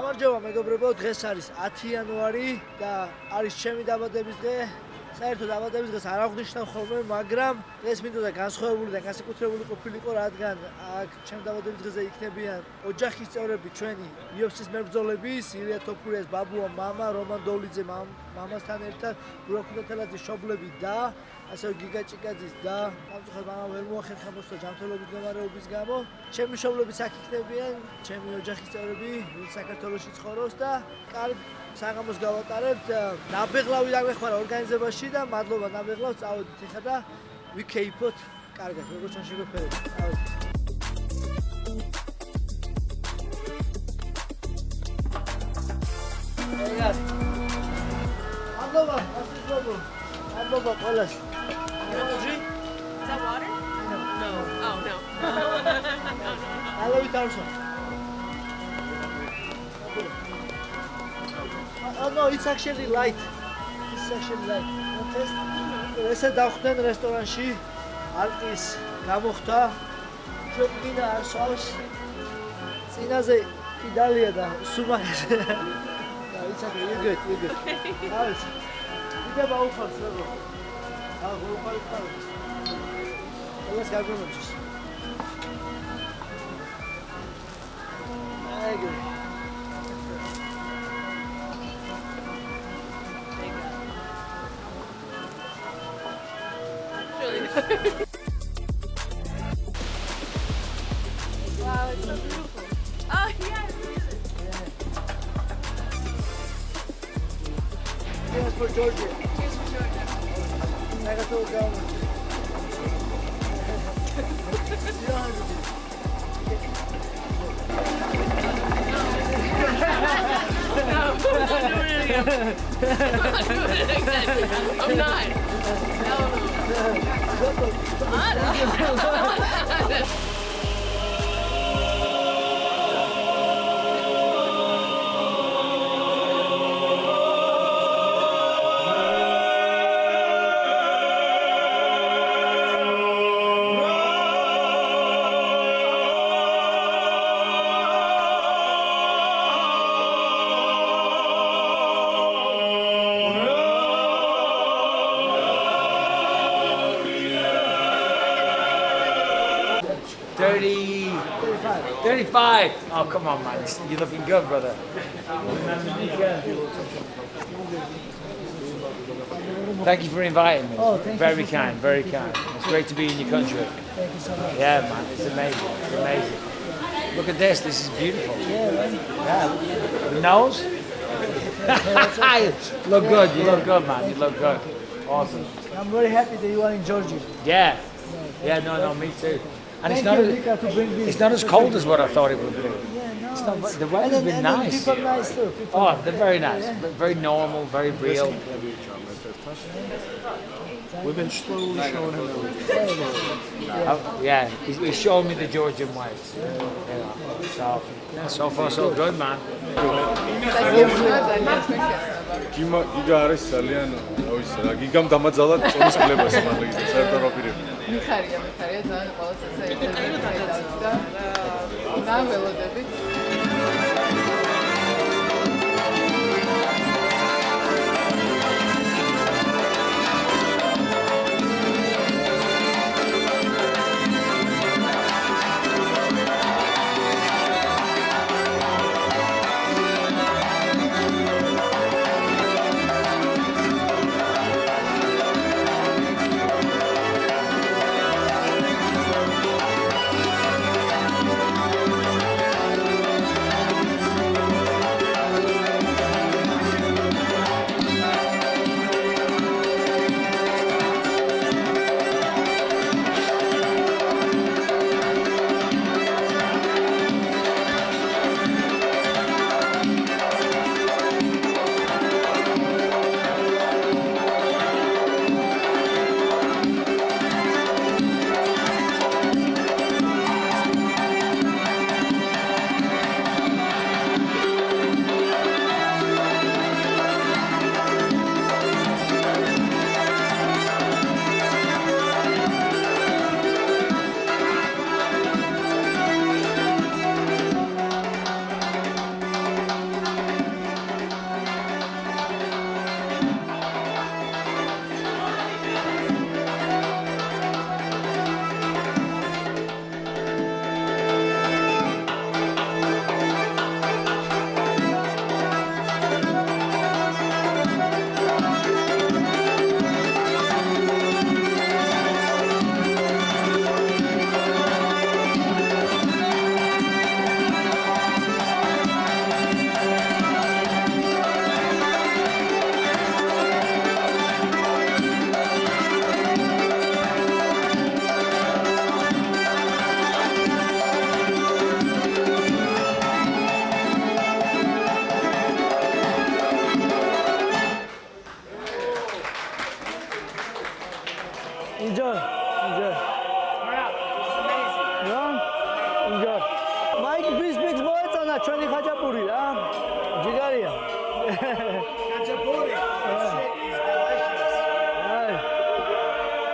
გამარჯობა მეგობრებო, დღეს არის 10 იანვარი და არის ჩემი დაბადების დღე. საერთოდ დაბადების დღეს არ აღვნიშნავ ხოლმე, მაგრამ დღეს მინდოდა განსხვავებული და განსაკუთრებული ყოფილიყო, რადგან აქ ჩემ დაბადების დღეზე იქნებიან ოჯახის წევრები ჩვენი UFC-ს მებრძოლების, ილია თოფურიას ბაბუა, მამა, რომან დოლიძე მამასთან ერთად, გურა ქუთათელაძის მშობლები და ასევე გიგა ჭიკაძის და ამწუხარად მამა ვერ მოახერხა მოსვლა ჯანმრთელობის მდგომარეობის გამო. ჩემი მშობლებიც აქ იქნებიან, ჩემი ოჯახის წევრები, ვინც საქართველოში ცხოვრობს და კარგ საღამოს გავატარებთ. ნაბეღლავი დაგვეხმარა ორგანიზებაში და მადლობა ნაბეღლავს, წავედით ეხლა და ვიქეიფოთ კარგად, როგორც ჩანს შეგვეფერეთ. წავედით. ეგარ. მადლობა, ასწავლო. მადლობა ყველას. Is that water? No. Oh, no. I love you, Tarso. Oh, no, it's actually light. It's actually light. ესე დავხვდნენ რესტორანში. ალკის გამოხდა. ჩვენი არსავს. წინაზე კიდალია და სუმაგაზე. It's okay, you're good, you're good. Alles. Wieder aufhören, selber. Ah, wo war ich? Let's go grummages. There Wow, it's so beautiful. Oh, yeah, look at it. Cheers for Georgia. Cheers for Georgia. I got to go. I'm not. No. $35. Oh, come on, man. You're looking good, brother. Thank you for inviting me. Oh, thank you very for kind, very kind. It's great to be in your country. Thank you so much. Yeah, man. It's amazing. It's amazing. Look at this. This is beautiful. Yeah, man. Yeah. The nose? Look good. You look good, man. You look good. Awesome. I'm very happy that you are in Georgia. Yeah. Yeah, no, me too. And Thank it's not, you, Rika, to bring this. it's not as cold as what I thought it would be. Yeah, no. It's not, the And weather's then- been and then nice. People nice too. People Oh, they're very nice. Yeah. Very normal, very real. We've been slowly showing him everything. Yeah, he's showing me the Georgian ways. So, yeah, so far so good, man. გიგა არის ძალიან, რა ვიცი რა, გიგამ დამაძალა წონის კლებას მართლა ის საერთოდ რა პირები. მიხარია ძალიან ყოველთვის ეს და ნაველოდებით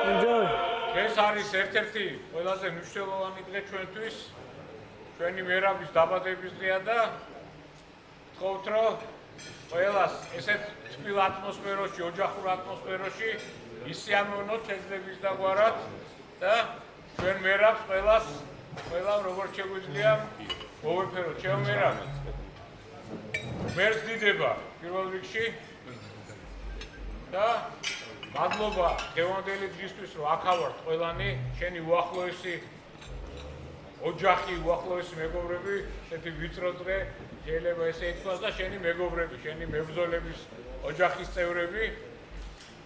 Enjoy. ეს არის ერთ-ერთი ყველაზე მნიშვნელოვანი დღე ჩვენთვის. ჩვენი მერაბის დაბადების დღეა და ვთხოვთ, რომ ყველას ესეთ თბილ ატმოსფეროში, ოჯახურ ატმოსფეროში ისიამოვნოთ შეძლების დაგვარად და ჩვენ მერაბს ყველა როგორც შეგვიძლია მოვეფეროთ. ჩემო მერაბ, მერს დიდება პირველ რიგში და მადლობა დღევანდელი დღისთვის, რომ აქ ავართ ყველანი, შენი უახლოესი ოჯახი, უახლოესი მეგობრები, ესეთი ვიწრო დღე, შეიძლება ესე ითქვას და შენი მეგობრები, შენი მებრძოლების ოჯახის წევრები.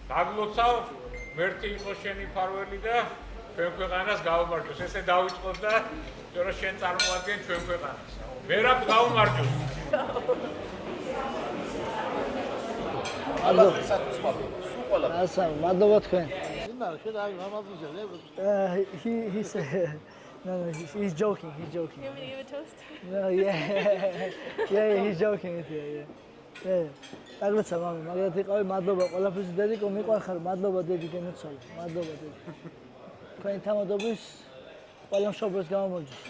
დაგლოცავ, მერტი იყოს შენი მფარველი და ჩვენ ქვეყანას გაუმარჯოს. ესე დავიწყოთ და რომ შენ წარმოადგენ ჩვენ ქვეყანას. მერაბს გაუმარჯოს. მადლობა თქვენ. No, he's joking. You want me to give a toast? No, yeah, he's joking with you. Yeah. დაგლოცა მამი, მაგათ იყავი, მადლობა ყველაფერზე დედიკო, მიყვარხარ, მადლობა დედი გემოცვალე, მადლობა დედი. თქვენი თამადობის ყველა მშობლებს გამომოჯოს.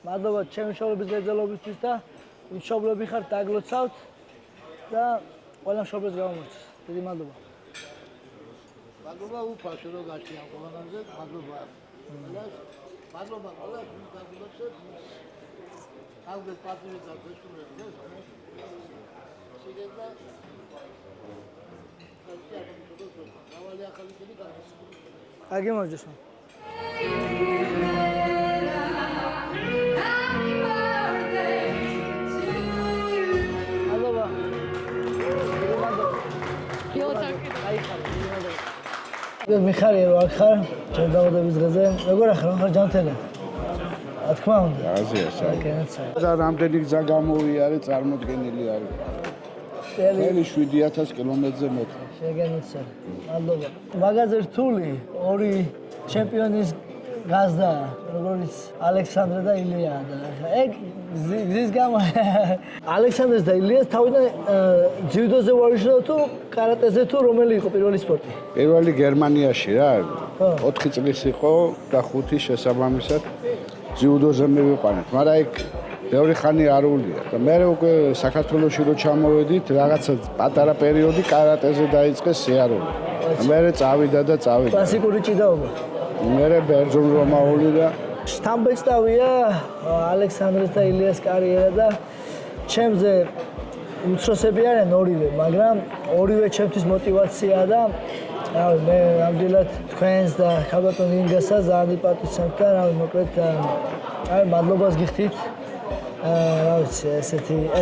მადლობა ჩემი მშობლების გერძელობისთვის და იმ მშობლები ხართ დაგლოცავთ და ყველა მშობლებს გამომოჯოს. დიდი მადლობა. მადლობა უფალს რომ გაჩი ამ ყველანზე, მადლობა. მადლობა ყველას დაგლოცავთ. თავზე პატივი და გესურვებთ. სიგება აგიმარჯოს. მადლობა. მიხარია რომ აქ ხარ, ჩემ დაბადების დღეზე. როგორ ახლა ხარ ჯანმრთელი? რა თქმა უნდა. აზია საერთოდ. და რამდენი გზა გამოვიარე, წარმოდგენილი არის. წელი 7000 კილომეტრზე მეტი. შეგენიცე. მადლობა. მაგაზე რთული ორი ჩემპიონის გაზდა, როგორც ალექსანდრე და ილია და ეგ გზის გამო ალექსანდრეს და ილიას თავიდან ძიუდოზე ვარიშდა თუ კარატეზე თუ რომელი იყო პირველი სპორტი? პირველი გერმანიაში რა. 4 წლის იყო და 5 შესაბამისად ძიუდოზე მივიყვანეთ. მაგრამ ეგ ბევრი ხანი არ ულია და მე უკვე საქართველოში რო ჩამოვედით, რაღაცა პატარა პერიოდი კარატეზე დაიწყეს სიარული. მე წავიდა და წავიდა. კლასიკური ჭიდაობა. მე ბერძნ რომაული და შთამბეჭდავია ალექსანდრეს და ილიას კარიერა და ჩემზე უმცროსები არიან ორივე, მაგრამ ორივე ჩემთვის მოტივაციაა და რავი, მე ნამდვილად თქვენს და ქალბატონ ინგასა ძალიან პატივცემთ და რავი, მოკლედ მადლობას გიხდით. რა ვიცი,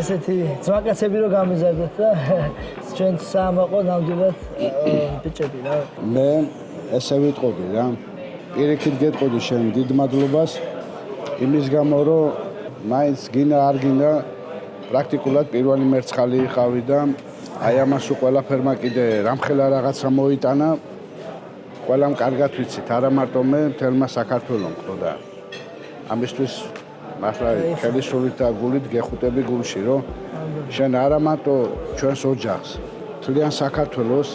ესეთი ძმაკაცები რო გამიზარდეთ და ჩვენ საამაყო ნამდვილად ბიჭები რა. მე ესე ვიტყოდი რა. პირიქით გეტყოდი შენ დიდ მადლობას იმის გამო რომ მაინც გინა არ გინა პრაქტიკულად პირველი მერცხალი იყავი და აი ამას ყველაფერმა კიდე რამხელა რაღაცა მოიტანა. ყველამ კარგად ვიცით, არა მარტო მე, მთელმა საქართველომ ხოდა. ამისთვის მართლა ხელი სულით და გულით გეხუტები გულში, რომ შენ არა მარტო ჩვენს ოჯახს, თლიან საქართველოს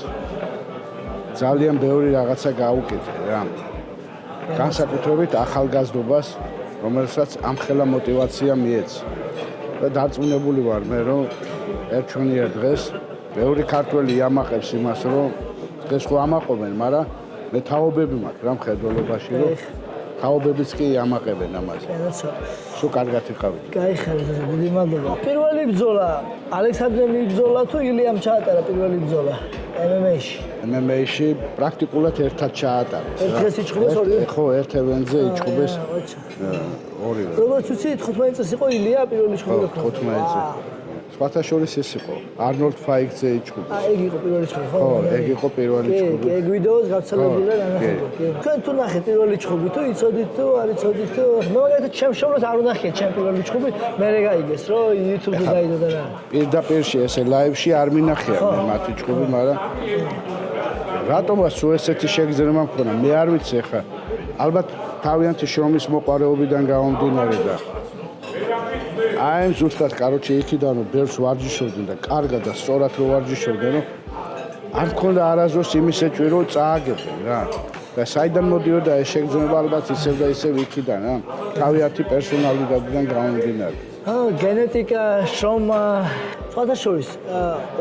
ძალიან ბევრი რაღაცა გაუკეთე რა. განსაკუთრებით ახალგაზრდობას, რომელსაც ამხელა მოტივაცია მიეცა. და დარწმუნებული ვარ მე, რომ ერთჩვენიერ დღეს ბევრი ქართველი ამაყებს იმას, რომ დღეს ხო ამაყობენ, მაგრამ მე თაობები მაქვს რა მხედველობაში, რომ თაობებიც კი ამაყებენ ამას. სულ კარგად იყავით. გაიხარეთ, დიდი მადლობა. პირველი ბრძოლა ალექსანდრემ იბრძოლა თუ ილიამ ჩაატარა პირველი ბრძოლა MMA-ში? MMA-ში პრაქტიკულად ერთად ჩაატარეს. ერთ დღეს იჭხუბეს ორივე? ხო, ერთ ევენტზე იჭხუბეს ორივე. როგორც ვიცი, 15 წელს იყო ილია პირველი ჩხუბი. 15 წელს. სხვათა შორის ეს იყო. არნოლდ ფაიქზე იჭხუბეს. ეგ იყო პირველი ჩხუბი, ხო? ხო, ეგ იყო პირველი ჩხუბი. ეგ ვიდეოს გავრცელებული და ნახეთ. თქვენ თუ ნახეთ პირველი ჩხუბი თუ იცოდით თუ არ იცოდით თუ მე მაგალითად ჩემ შოვროს არ უნახეთ ჩემ პირველი ჩხუბი, მე გაიგეს რომ YouTube-ზე დაიდო და რა. პირდაპირში ესე ლაივში არ მინახია მე მათი ჩხუბი, მაგრამ რატომაც სულ ესეთი შეგრძნება მქონა, მე არ ვიცი ხა. ალბათ თავიანთი შრომის მოყარეობიდან გამომდინარე და აი ზუსტად კაროჩე იქიდან რომ ბევრს ვარჯიშობდნენ და კარგად და სწორად რო ვარჯიშობდნენ რომ არ მქონდა არასდროს იმის ეჭვი რომ წააგებდნენ რა და საიდან მოდიოდა ეს შეგრძნება ალბათ ისევ და ისევ იქიდან რა თავიანთი პერსონალიტეტიდან გამომდინარე გენეტიკა შრომა სხვადასხვის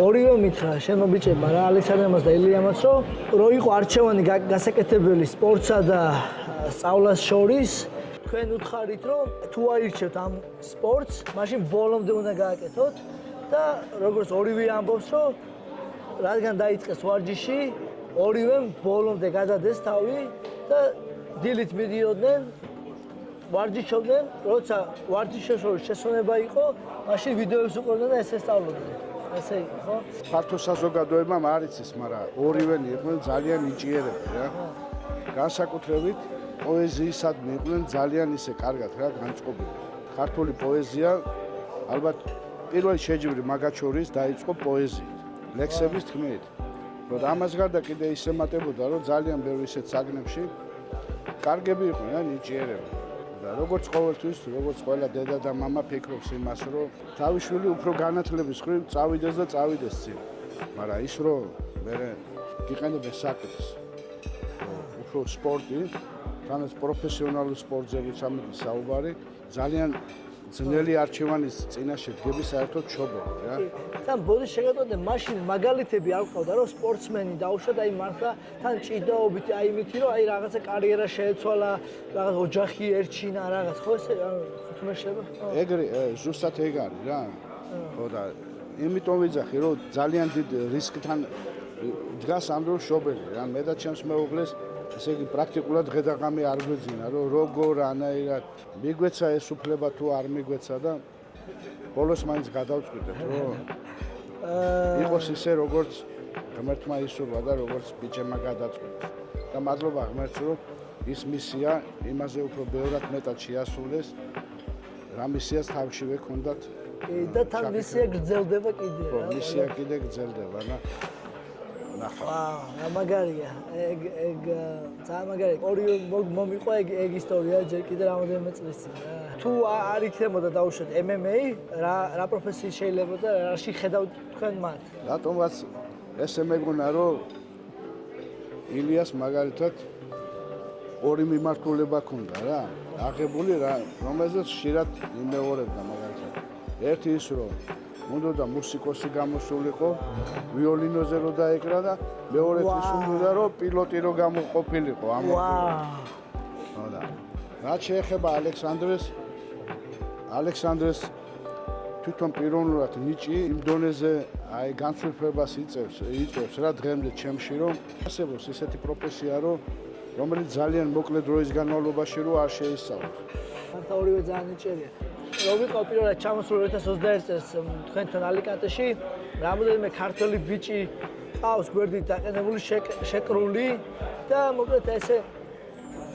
ორივე მითხრა შენო ბიჭებმა რა ალექსანდრემას და ილიამაც რომ იყო არჩევანი გასაკეთებელი სპორტსა და სწავლას შორის თქვენ უთხარით რომ თუ აირჩევთ ამ სპორტს მაშინ ბოლომდე უნდა გააკეთოთ და როგორც ორივე ამბობს რომ რადგან დაიწყეს ვარჯიში ორივემ ბოლომდე გადადეს თავი და დილით მიდიოდნენ ვარჯიშობდნენ, როცა ვარჯიშის შორის შესვენება იყო, მაშინ ვიდეოებს უყურებდნენ და ესე სწავლობდნენ. ესე იყო, ხო? ფართო საზოგადოებამ არ იცის, მაგრამ ორივენი იყვნენ ძალიან ნიჭიერები რა. განსაკუთრებით პოეზიისადმი იყვნენ ძალიან ისე კარგად რა განწყობილი. ქართული პოეზია ალბათ პირველი შეჯიბრი მაგათ შორის დაიწყო პოეზიით, ლექსების თქმით. რომ ამას გარდა კიდე ისე მატებოდა, რომ ძალიან ბევრი ისეთ საგნებში კარგები იყვნენ რა ნიჭიერები. როგორც ყოველთვის, როგორც ყველა დედა და მამა ფიქრობს იმას, რომ თავი შვილი უფრო განათლების ხრივ წავიდეს და წავიდეს წინ. მაგრამ ის რომ მე გიყენებენ საკითხს, უფრო სპორტი, თანაც პროფესიონალურ სპორტზე ვიცამები საუბარი, ძალიან ძნელი არჩევანის წინაშე დგები საერთოდ ჩობელი რა. თან ბოდი შეგატონდნენ მაშინ მაგალითები არ ყავდა რომ სპორტსმენი დაუშვა და აი მართლა თან ჭიდაობით აი იმითი რომ აი რაღაცა კარიერა შეეცვალა, რაღაც ოჯახი ერჩინა რაღაც ხო ესე თუმცა შეიძლება. ეგრე ზუსტად ეგ არის რა. ხო და იმიტომ ვიძახი რომ ძალიან დიდ რისკთან დგას ამ დროს შობელი რა. მე და ჩემს მეუღლეს ესე იგი პრაქტიკულად ღედაღამი არ გვეძინა რომ როგორ ანაირად მიგვეცა ეს უფლება თუ არ მიგვეცა და ბოლოს მაინც გადავწყვიტეთ რომ იყოს ისე როგორც ღმერთმა ისურვა და როგორც ბიჭებმა გადაწყვიტეს და მადლობა ღმერთს რომ ის მისია იმაზე უფრო ბევრად მეტად შეასრულეს რა მისიას თავშივე ქონდათ და თან მისია გრძელდება კიდე რა მისია კიდე გრძელდება და ვაა, მაგარია. ეგ ძალიან მაგარია. ორივე მომიყვა ეგ ისტორია ჯერ კიდე რამოდენიმე წლის წინ. თუ არ იქნებოდა დაუშვათ MMA, რა პროფესიის შეიძლება და რაში ხედავთ თქვენ მათ? რატომღაც ესე მეგონა რომ ილიას მაგალითად ორი მიმართულება ქონდა რა. აღებული რა, რომელზეც ხშირად იმეორებდა მაგალითად. ერთი ის რომ უნდა მუსიკოსი გამოსულიყო, ვიოლინოზე რო დაეკრა და მეორეთ ის უნდა რომ პილოტი რო გამოყოფილიყო ამ. ხო და რაც შეეხება ალექსანდრეს თვითონ პიროვნულად ნიჭი იმ დონეზე აი განსვიფრებას იწევს რა დღემდე ჩემში რომ არსებობს ესეთი პროფესია რომელიც ძალიან მოკლე დროის განმავლობაში რო არ შეისწავლოს. მართლა ორივე ძალიან ნიჭიერია. რომ ვიყავ პირველად ჩამოსული 2021 წელს თქვენთან ალიკანტეში, რამოდენიმე ქართველი ბიჭი ყავს გვერდით დაყენებული შეკრული და მოკლედ ესე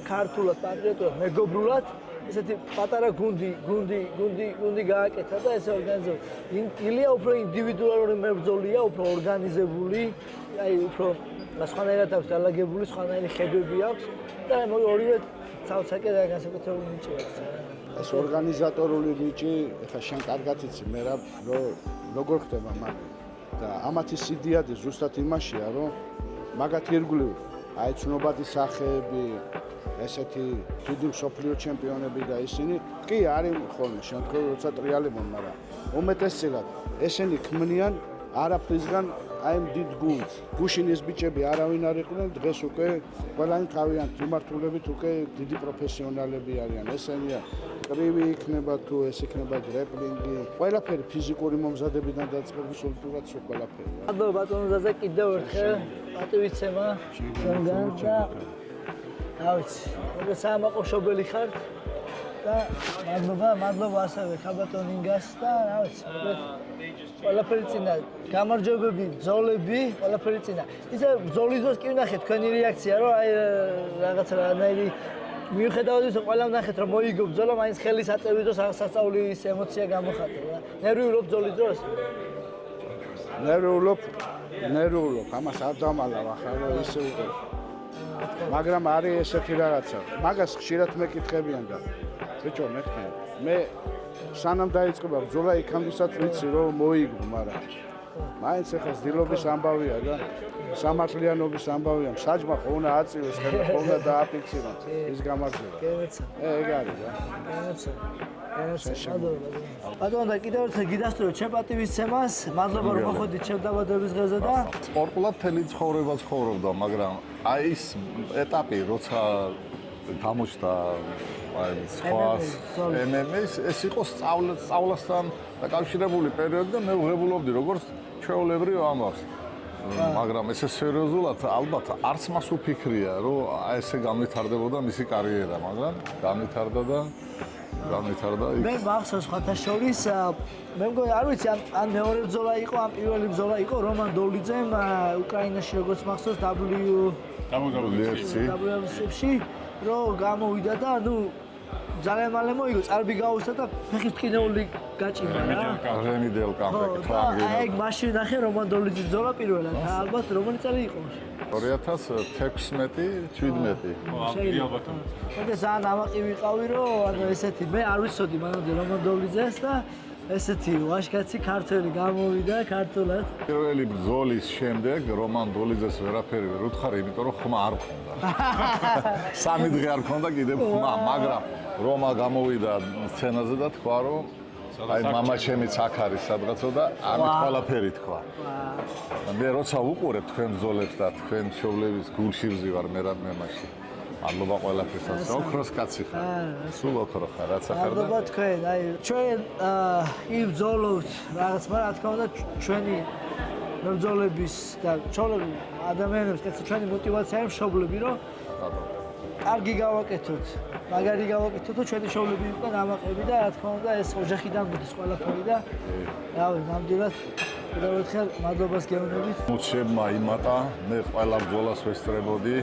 ქართულად, პატრიოტულად, მეგობრულად ესეთი პატარა გუნდი გააკეთა და ესე ორგანიზებული. ილია უფრო ინდივიდუალური მებრძოლია, უფრო ორგანიზებული, აი უფრო სხვანაირად აქვს დალაგებული, სხვანაირი ხედვები აქვს და ორივე ცალ-ცალკე და განსაკუთრებული ნიჭი აქვს. ეს ორგანიზატორული ნიჭი, ეხლა შენ კარგად იცი მე რა როგორ ხდება მაგ და ამათი სიდიადი ზუსტად იმაშია რომ მაგათი ირგვლივ აი ცნობადი სახეები ესეთი დიდი მსოფლიო ჩემპიონები და ისინი კი არის ხოლმე შემთხვევაში როცა ტრიალებენ მაგრამ უმეტესწილად ესენი ქმნიან არაფრისგან აი ამ დიდ გუნდს გუშინ ეს ბიჭები არავინ არ იყვნენ დღეს უკვე ყველანი თავიანთ მიმართულებით უკვე დიდი პროფესიონალები არიან ესენია კრივი იქნება თუ ეს იქნება გრეპლინგი ყველაფერი ფიზიკური მომზადებიდან დაწყებული სულტურად სულ ყველაფერი მადლობა ბატონო ზაზა კიდევ ერთხელ პატივიცემა შენგან და რა ვიცი როგორ სამაყოშობელი ხარ და მადლობა ასევე ხაბატონ ინგას და რა ვიცი ყველაფერი წინა გამარჯვებები, ბრძოლები, ყველაფერი წინა. ისე ბრძოლის დროს კი ვნახეთ თქვენი რეაქცია, რომ აი რაღაცა რანაირი მიუხედავად იმისა, ყველა ვნახეთ რომ მოიგო ბრძოლა, მაინც ხელის აწევის დროს სასწაულის ემოცია გამოხატა რა. ნერვიულობ ბრძოლის დროს? ნერვიულობ, ამას არ დამალავ ახლა რომ ისე უკვე. მაგრამ არის ესეთი რაღაცა. მაგას ხშირად მეკითხებიან და ბიჭო მე სანამ დაიწყება ბრძოლა იქამდესაც ვიცი რომ მოიგო, მაგრამ მაინც ახლა ძილობის ამბავია და სამართლიანობის ამბავია. საჯმა ხონა აწივეს ხელა ხონა დააფიქსირა ის გამარჯვება. ეგ არის რა. ბატონო და კიდევ ერთხელ გიდასტურებ ჩემ პატივისცემას. მადლობა რომ მოხვედით ჩემ დაბადების დღეზე და სპორტულად მთელი ცხოვრება ცხოვრობდა, მაგრამ აი ის ეტაპი, როცა გამოჩნდა აი სხვა MMA-ს, ეს იყო სწავლასთან დაკავშირებული პერიოდი და მე ვღებულობდი როგორც ჩვეულებრივ ამბავს. მაგრამ ესე სერიოზულად ალბათ არც მას უფიქრია, რომ აი ესე განვითარდებოდა მისი კარიერა, მაგრამ განვითარდა და მე მახსოვს სხვათა შორის მე მგონი არ ვიცი ან მეორე ბრძოლა იყო ან პირველი ბრძოლა იყო რომან დოლიძემ უკრაინაში როგორც მახსოვს WWF-ში რომ გამოვიდა და ნუ ძალიან მალე მოიგო, წარბი გაუსა და ფეხის ტკინეული გაჭირდა რა. რემიდელ კამბეკი ფლანგი. ეგ მაშინ ნახე რომან დოლიძის ბრძოლა პირველად. ალბათ რომელი წელი იყო? 2016-17. შეიძლება. და ძალიან ამაყი ვიყავი რომ ანუ ესეთი მე არ ვიცოდი მანამდე რომან დოლიძეს და ესეთი ვაშკაცი ქართველი გამოვიდა ქართულად. პირველი ბრძოლის შემდეგ რომან დოლიძეს ვერაფერი ვერ უთხარი, იმიტომ რომ ხმა არ ქონდა. 3 დღე არ ქონდა კიდევ ხმა, მაგრამ რომა გამოვიდა სცენაზე და თქვა რომ აი мама ჩემიც აქ არის სადღაცო და ამით ყველაფერი თქვა. მე როცა ვუყურებ თქვენ ბრძოლებს და თქვენ მშობლების გულში ვზივარ მე მაშინ. მადლობა ყველაფერსაც. ოქროს კაცი ხარ. სულ ოქრო ხარ, რაც ახარ და მადლობა თქვენ. აი ჩვენ იბრძოლოთ რაღაც, მაგრამ რა თქმა უნდა ჩვენი მებრძოლების და ჩვენი ადამიანების კაცი ჩვენი мотиваცია მშობლები რომ კარგი გავაკეთოთ. მაგარი გავაკეთოთ და ჩვენი შოულები უკან ამაყები და რა თქმა უნდა ეს ოჯახიდან მოდის ყველაფერი და რავი ნამდვილად კიდევ ერთხელ მადლობას გეუბნებით. მოცემმა იმატა, მე ყველა ბრძოლას ვესწრებოდი,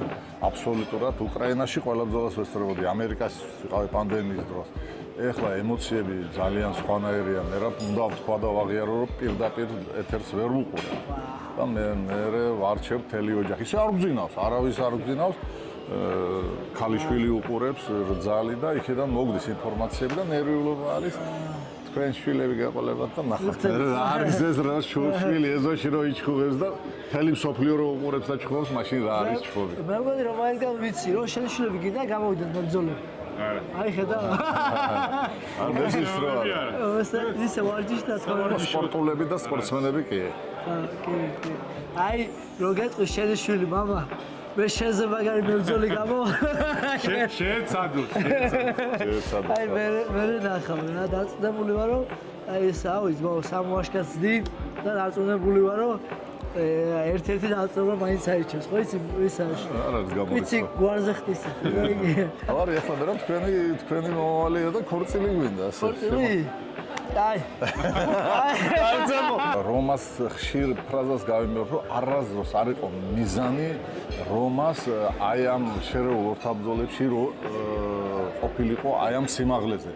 აბსოლუტურად უკრაინაში ყველა ბრძოლას ვესწრებოდი, ამერიკაში ვიყავი პანდემიის დროს. ეხლა ემოციები ძალიან სხვანაირია, მე რა უნდა ვთქვა და ვაღიარო რომ პირდაპირ ეთერს ვერ ვუყურებ. და მე ვარჩევ მთელი ოჯახი. ისე არ ვგზინავს, არავის არ ვგზინავს. ქალიშვილი უყურებს რძალი და იქიდან მოგდის ინფორმაციები და ნერვიულობა არის თქვენ შვილები გაყოლებათ და ნახავთ რა არის ეს რა შვილი ეზოში რო იჩხუბებს და მთელი მსოფლიო რო უყურებს და ჩხუბობს მაშინ რა არის ჩხუბი მე მგონი რომ მაინკამ ვიცი რომ შენ შვილები გინდა გამოვიდნენ მებრძოლები აი ხედავ არ მესის რო ისე ვარჯიშთა თქმა სპორტულები და სპორტსმენები კი აი რო გეტყვი შენ შვილი мама მე შენზე მაგარი მებრძოლი გამო შეეცადო აი მე ნახავ რა დაწდებული ვარ რომ აი ეს ავიც მო სამოაშკაცდი და დაწდებული ვარ რომ ერთ-ერთი დაწდობა მაინც აირჩევს ხო იცი ის არის არ არის გამოიწვა იცი გვარზე ხტის არ ეხლა მე რომ თქვენი მომავალია და ქორწილი გვინდა ასე ქორწილი აი რომას ხშირ ფრაზას გავიმეორებ რომ არასდროს არ იყო მიზანი რომას აი ამ შერეულ ორთაბრძოლებში რო ყოფილიყო აი ამ სიმაღლეზე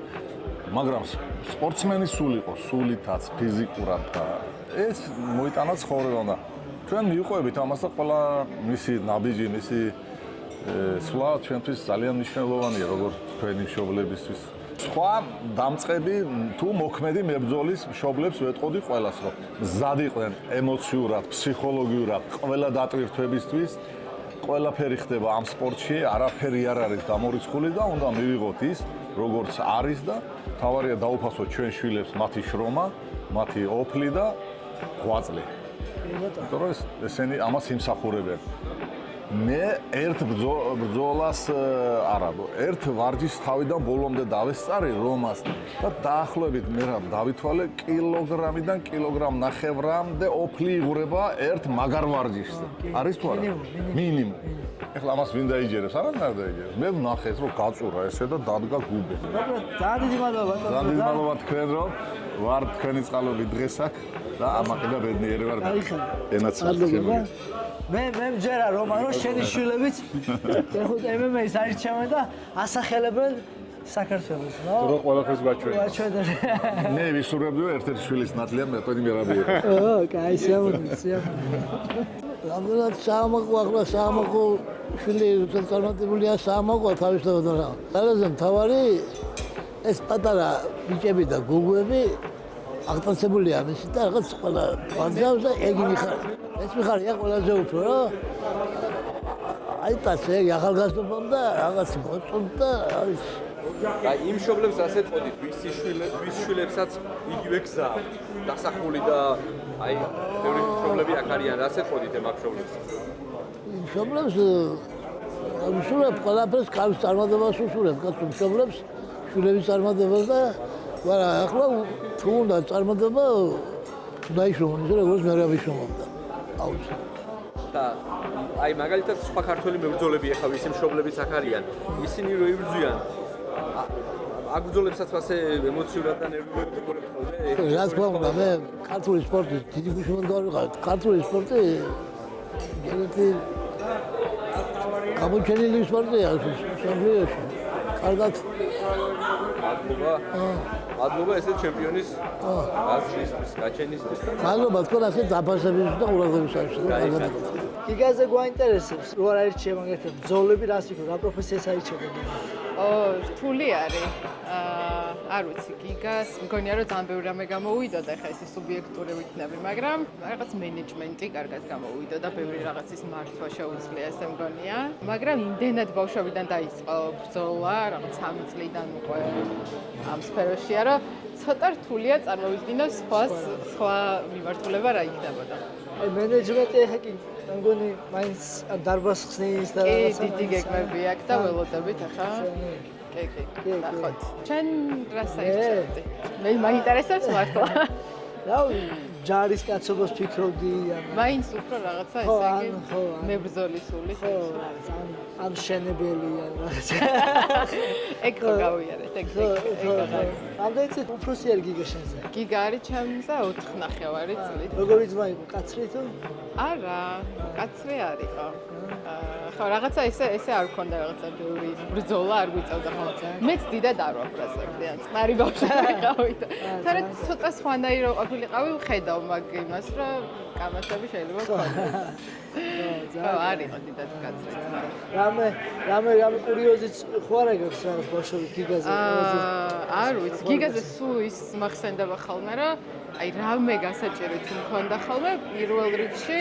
მაგრამ სპორტსმენი სულ იყო სულითაც ფიზიკურად და ეს მოიტანა ცხოვრება და ჩვენ მივყვებით ამას და ყველა მისი ნაბიჯი მისი სვლა ჩვენთვის ძალიან მნიშვნელოვანია როგორც თქვენი მშობლებისთვის სხვა დამწყები თუ მოქმედი მებრძოლის მშობლებს ვეტყოდი ყველას რომ მზად იყვნენ ემოციურად, ფსიქოლოგიურად, ყველა დატვირთვებისთვის ყველაფერი ხდება ამ სპორტში, არაფერი არ არის გამორიცხული და უნდა მივიღოთ ის როგორც არის და თავარია დაუფასოთ ჩვენ შვილებს მათი შრომა, მათი ოფლი და ღვაწლი. იმიტომ რომ ესენი ამას იმსახურებენ. მე ერთ ბრძოლას არა, ერთ ვარჯიშს თავიდან ბოლომდე დავესწარი რომას და დაახლოებით მე რა დავითვალე კილოგრამიდან კილოგრამ-ნახევრამდე ოფლი იღურება ერთ მაგარ ვარჯიშზე. არის თუ არა? მინიმუმ. ეხლა ამას ვინ დაიჯერებს? არა დაიჯერებს. მე ვნახეს რომ გაწურა ესე და დადგა გუბე. ძალიან დიდი მადლობა ბატონო. ძალიან დიდი მადლობა თქვენ რომ ვარ თქვენი წყალობით დღეს აქ და ამაყი და ბედნიერი ვარ. ენაც მადლობა. მე მჯერა რომ შენი შვილებიც ეხოთ MMA-ს არჩევენ და ასახელებენ საქართველოს, ნო? თუ ყველაფერს გაჩვენე. მე ვისურვებდი ერთ-ერთი შვილის ნათლია მეტოდი მერაბია. კაი, შემოდი. რამდენად საამაყო ახლა საამაყო შვილი წარმატებულია საამაყო თავისთავად რა. ყველაზე მთავარი ეს პატარა ბიჭები და გოგოები აღტაცებული არის და რაღაც ყველა ბანძავს და ეგი მიხარ. ეს მიხარია ყველაზე უფრო რა. აი წასე ახალგაზრდობამ და რაღაც მოწონთ და არის აი იმ მშობლებს ასე წოდით, ვის შვილებსაც იგივე გზა დასახული და აი ბევრი მშობლები აქ არიან, ასე წოდით ამ მშობლებს. მშობლებს უსურებ ყველაფერს კარგ წარმატებას უსურებ კაცო მშობლებს შვილების წარმატებას და ვარა ახლა თუ უნდა წარმატება დაიშრომონ ისე როგორც მე ვიშრომობდა აუცილებლად და აი მაგალითად სხვა ქართველი მებრძოლები ახლა ისე მშობლებიც აქ არიან ისინი რო იბრძვიან აგბრძოლებსაც ასე ემოციურად და ნერვიულად უყურებთ ხოლმე რა თქმა უნდა მე ქართული სპორტის დიდი გუშინდა ვიყავ ქართული სპორტი ერთი გამოჩენილი სპორტია სამშობლოში კარგად მადლობა ესე ჩემპიონის გაზრისთვის გაჩენისთვის მადლობა თქვენ ასე დაფასების და ყურადღებისათვის გიგაზე გვაინტერესებს რო არ აირჩიე მაგალითად ბრძოლები რას ვიქო რა პროფესიას აირჩევენ რთული არის არ ვიცი გიგას მგონია რომ ძალიან ბევრი რამე გამოუვიდო და ხა ესე სუბიექტური ვიქნები მაგრამ რაღაც მენეჯმენტი კარგად გამოუვიდო და ბევრი რაღაცის მართვა შეუძლია ესე მგონია მაგრამ იმდენად ბავშვობიდან დაიწყო ბრძოლა რაღაც 3 წლიდან უკვე ამ სფეროშია რომ ცოტა რთულია წარმოვიდგინოს სხვა მიმართულება რა იქნებოდა აი მენეჯმენტი ახლა კი მგონი მაინც დარბაზს ხსნის და რაღაცა დიდი გეგმები აქვს და ველოდებით ახლა კი ნახოთ ჩვენ რას აირჩევდი მე მაინტერესებს მართლა რა ჯარის კაცობას ფიქრობდი მაინც უფრო რაღაცა ესე იგი მებრძოლისული ან შენებელი ან რაღაცა ეგ ხო გავიარეთ ეგ ამდენიც უფროსი არ გიგა შენზე გიგა არის ჩემზე 4 ნახევარი წლით როგორი ძმა იყო კაცრი თუ არა კაცრი არის ხო რაღაცა ესე არ მქონდა რაღაცა ბევრი ბრძოლა არ გვიწევდა ხოლმე მეც დიდად არ ვაფრაზებდი ან წყნარი ბავშვი ვიყავი და თორე ცოტა სხვანაირი რო ყოფილიყავი ვხედავ მაგ იმას რომ კამათები შეიძლება გქონდეს ხო არის დიდად კაცრი რამე კურიოზიც ხო არ აქვს რაღაც ბავშვობის გიგაზე არ ვიცი გიგაზე სულ ის მახსენდება ხოლმე რომ აი რამე გასაჭირი თუ მქონდა ხოლმე პირველ რიგში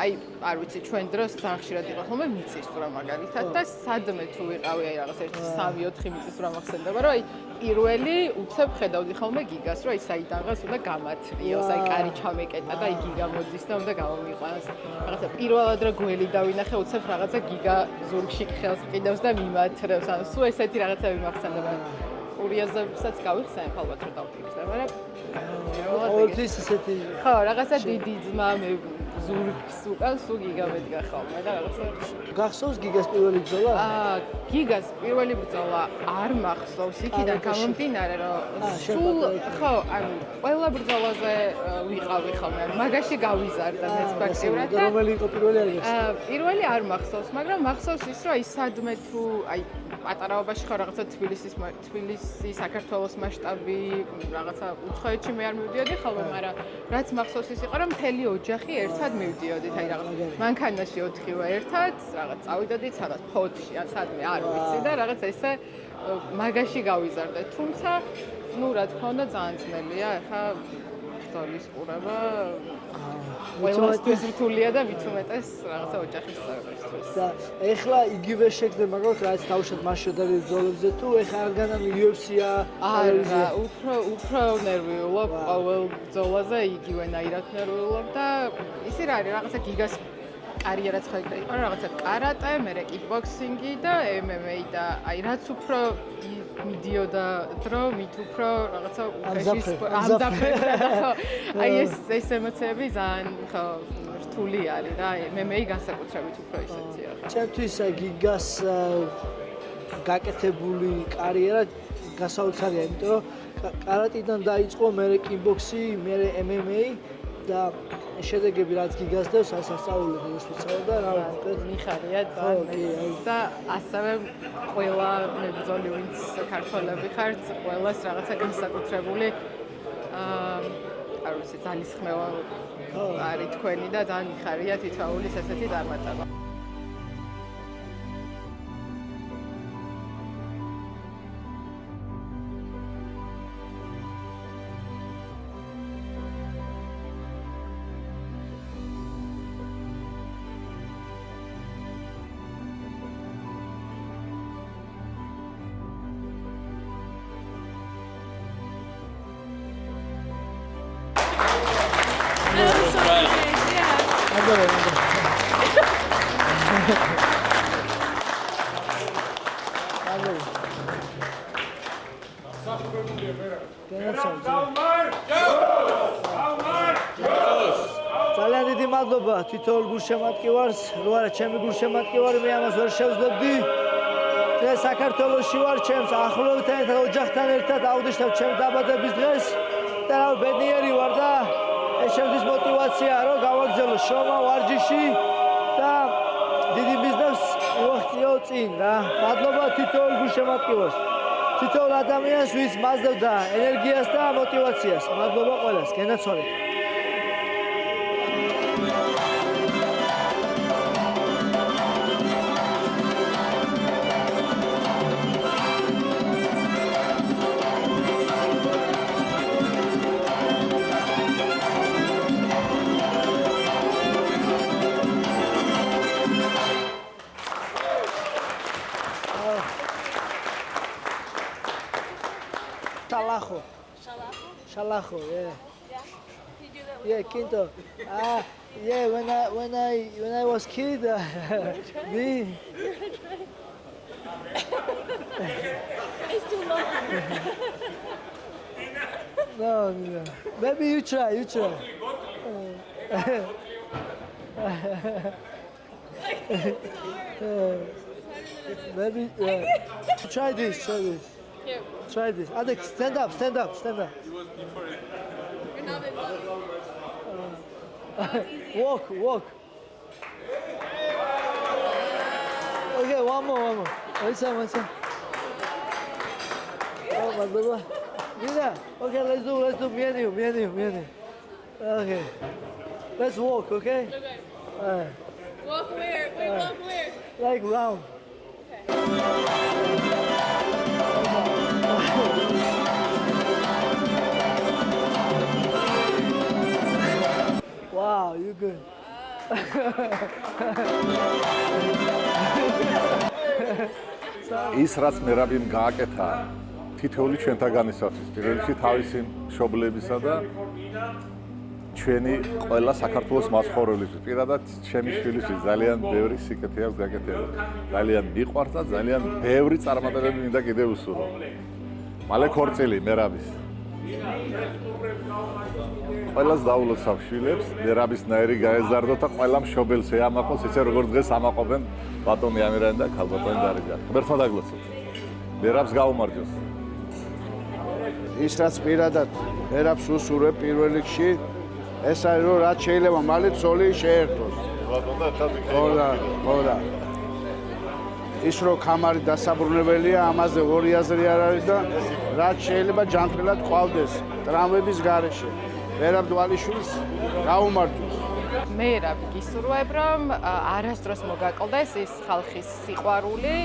აი არ ვიცი ჩვენ დროს ძალიან ხშირად იყო ხოლმე მიწისძვრა მაგალითად და სადმე თუ ვიყავი აი რაღაც 1-3-4 მიწისძვრა მახსენდება რომ აი პირველი უცებ ხედავდი ხოლმე გიგას რომ აი საიდანღაც უნდა გამათრიოს აი კარი ჩამეკეტა და აი გიგა მოდის და უნდა გამომიყვანოს რაღაცა პირველად რა გველი დავინახე უცებ რაღაცა გიგა ზურგში ხელს ყიდავს და მიმათრევს ანუ სულ ესეთი რაღაცები მახსენდება კურიოზებსაც გავიხსენებ ალბათ რომ დავფიქრე მაგრამ ორთის ესეთი ხო რაღაცა დიდი ძმა მე ზურგს უკან სულ გიგა მედგა ხოლმე და რაღაცა გახსოვს გიგას პირველი ბრძოლა გიგას პირველი ბრძოლა არ მახსოვს იქიდან გამომდინარე რომ სულ ხო ანუ ყველა ბრძოლაზე ვიყავი ხოლმე მაგაში გავიზარდა მეც ფაქტიურად და რომელი იყო პირველი არ გახსოვს პირველი არ მახსოვს მაგრამ მახსოვს ის რომ აი სადმე თუ აი პატარაობაში ხო რაღაცა თბილისი საქართველოს მასშტაბი რაღაცა უცხოეთში მე არ მივდიოდი ხოლმე მაგრამ რაც მახსოვს ის იყო რომ მთელი ოჯახი ერთად მივდიოდით აი რაღაც მანქანაში 4-ვე ერთად რაღაც წავიდოდით სადაც ფოთში ან სადმე არ ვიცი და რაღაც ესე მაგაში გავიზარდე თუმცა ნუ რა თქმა უნდა ძალიან ძნელია ახლა ბრძოლის ყურება ყველასთვის რთულია და მით უმეტეს რაღაცა ოჯახის წევრებისთვის და ეხლა იგივე შეგდე მაგრამ რაც თავშად მას შედარებით ბრძოლებზე თუ ეხლა არ განამ UFC-ა არა უფრო ნერვიულობ ყოველ ბრძოლაზე იგივენაირად ნერვიულობ და ისე რა არის რაღაცა გიგას კარიერაც ხო იყო რაღაცა კარატე, მერე კიკბოქსინგი და MMA და აი რაც უფრო მიდიოდა დრო, მით უფრო რაღაცა უხეში ამზაფრებდა ხო აი ეს ემოციები ძალიან ხო რთული არის და MMA განსაკუთრებით უფრო ისეთია. ჩემთვის გიგას გაკეთებული კარიერა გასაოცარია, იმიტომ რომ კარატიდან დაიწყო, მერე კიკბოქსი, მერე MMA და შედეგები რაც გიგას დევს, აი სასწაულები ეს ვიცავდა რა მიხარია ძალიან და ასევე ყველა მებრძოლი ვინც საქართველები ხართ, ყველას რაღაცა განსაკუთრებული არ ვიცი ძალისხმევა არის თქვენი და ძალიან მიხარია თითოეულის ესეთი წარმატება. ძალიან დიდი მადლობა თითოეულ გულშემატკივარს, რო არა ჩემი გულშემატკივარი, მე ამას ვერ შევძლებდი. დღეს საქართველოში ვარ, ჩემს ახლობელთან ერთად, ოჯახთან ერთად ავდეშავ ჩემს დაბადების დღეს და რა ბედნიერი ვარ და ეს შემდის мотиваცია, რომ გავაგზავნო შრომა ვარჯიში და დიდი ბიზნეს ვახციო წინ რა. მადლობა თითოეულ გულშემატკივარს. თითოეულ ადამიანს, ვის მაძლევდა ენერგიას და мотиваციას. მადლობა ყველას, გენაცვალეთ. Shalacho, yeah. Yeah. You do that. Yeah, Quinto. Yeah. When I was kid, me. It's too long. No. Maybe you try. Maybe try this. Here. Try this. Alex, stand up. You're not in love. Walk. Okay, one more. One more. Oh, my God. Nina, okay, let's do me and you. Okay. Let's walk, okay? Okay. Walk where? Wait, walk where? Like round. Wow, you good. ის რაც მერაბიმ გააკეთა თითოეული ჩვენთაგანისათვის, პირველ რიგში თავისი მშობლებისა და ჩვენი ყველა საქართველოს მაცხოვრებლისთვის, პირადად ჩემი შვილისთვის ძალიან ბევრი სიკეთე აქვს გაკეთებული. ძალიან მიყვარს და ძალიან ბევრი წარმატებები მინდა კიდევ უსურვო. მალე ქორწილი მერაბის. ყველას დაულოცავ შვილებს, მერაბისნაირი გაეზარდოთ და ყველა მშობელს ეამაყოს, ისე როგორც დღეს ამაყობენ ბატონი ამირანი და ქალბატონი დარიჯანი. ღმერთმა დაგლოცოთ. მერაბს გაუმარჯოს. ის რაც პირადად მერაბს უსურვებ პირველ რიგში, ეს არის რომ რაც შეიძლება მალე ცოლი შეერთოს. ხო. ის რომ კამარი დასაბრუნებელია, ამაზე ორი აზრი არ არის და რაც შეიძლება ჯანმრთელად ყავდეს ტრამვების გარეშე. მერაბ დვალიშვილს გაუმარჯოს. მე რა გისურვებ, რომ არასდროს მოგაკლდეს ის ხალხის სიყვარული,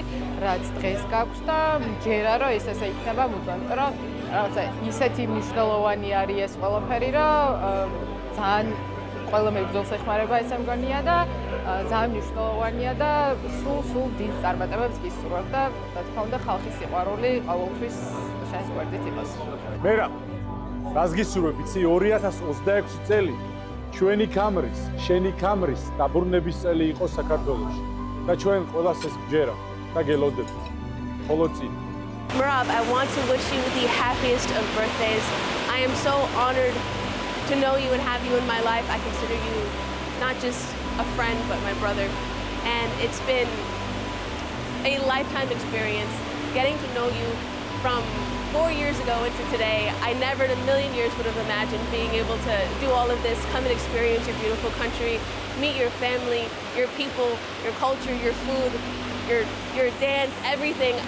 რაც დღეს გაქვს და მჯერა რომ ეს ესე იქნება მუდმივად, რომ რაღაცა ისეთი მნიშვნელოვანი არის ეს ყველაფერი, რომ ძალიან ყველა მებრძოლს ეხმარება ესე მგონია და ძალიან მნიშვნელოვანია და სულ დიდ წარმატებებს გისურვებ და რა თქმა უნდა ხალხის სიყვარული ყოველთვის შენს გვერდით იყოს. მერაბ, რას გისურვებ, იცი 2026 წელი ჩვენი კამრის, შენი კამრის დაბრუნების წელი იყოს საქართველოში და ჩვენ ყველას ეს გჯერა და გელოდებით. ხოლო წინ. Merab, I want to wish you the happiest of birthdays. I am so honored to know you and have you in my life. I consider you not just a friend, but my brother. And it's been a lifetime experience getting to know you from 4 years ago into today. I never in a million years would have imagined being able to do all of this, come and experience your beautiful country, meet your family, your people, your culture, your food, your dance, everything.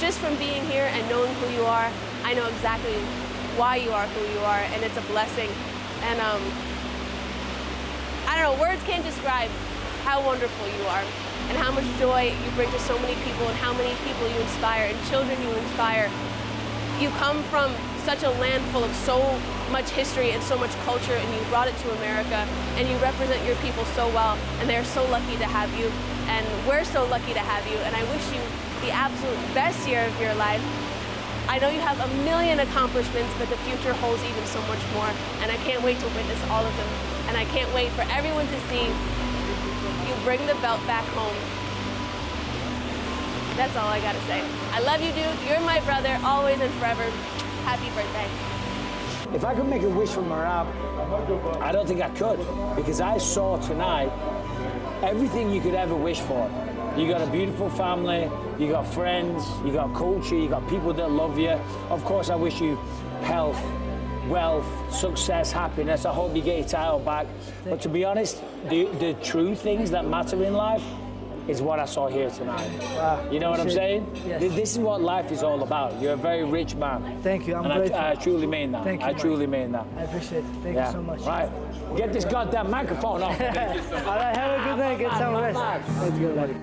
Just from being here and knowing who you are, I know exactly why you are who you are, and it's a blessing. And I don't know, words can't describe how wonderful you are and how much joy you bring to so many people and how many people you inspire and children you inspire. You come from such a land full of so much history and so much culture, and you brought it to America, and you represent your people so well, and they're so lucky to have you, and we're so lucky to have you, and I wish you the absolute best year of your life. I know you have a million accomplishments, but the future holds even so much more, and I can't wait to witness all of them. And I can't wait for everyone to see you bring the belt back home. That's all I gotta say. I love you, dude. You're my brother, always and forever. Happy birthday. If I could make a wish for Merab, I don't think I could, because I saw tonight everything you could ever wish for. You got a beautiful family, you got friends, you got culture, you got people that love you. Of course, I wish you health, wealth, success, happiness. I hope you get your title back. But to be honest, the true things that matter in life is what I saw here tonight. Wow. You know what I'm saying? Yes. This is what life is all about. You're a very rich man. Thank you. I'm And grateful. I truly mean that. Thank you, I man. truly mean that. I appreciate it. Thank you so much. Right. Get this goddamn microphone off. All right, have a good night. Get some rest. Let's go, buddy.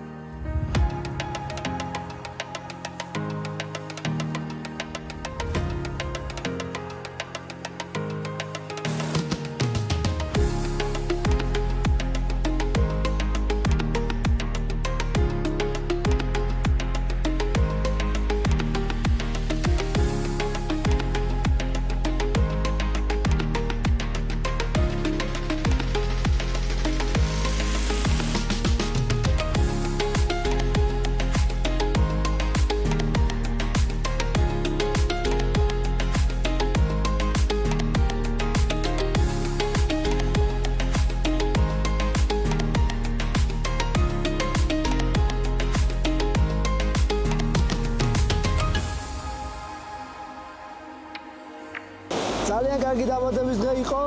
ძალიან კარგი დაბადების დღე იყო.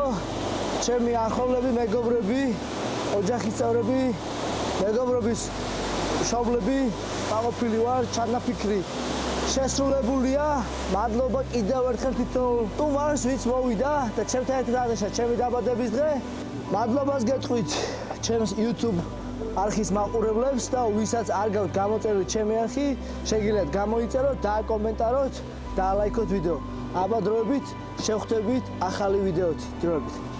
ჩემი ახლობლები, მეგობრები, ოჯახის წევრები, მეგობრობის მშობლები, დაყოფილი ვარ, ჩანაფიქრი შესრულებულია. მადლობა კიდევ ერთხელ თვითონ ტუმარს, ვინც მოვიდა და ჩემთან ერთად აღეშა ჩემი დაბადების დღე. მადლობას გეტყვით ჩემს YouTube არხის მაყურებლებს და ვისაც არ გაქვთ გამოწერილი ჩემი არხი, შეგიძლიათ გამოიწეროთ, დააკომენტაროთ და ლაიქოთ ვიდეო. აბა დროებით შევხვდებით ახალი ვიდეოთი. დროებით.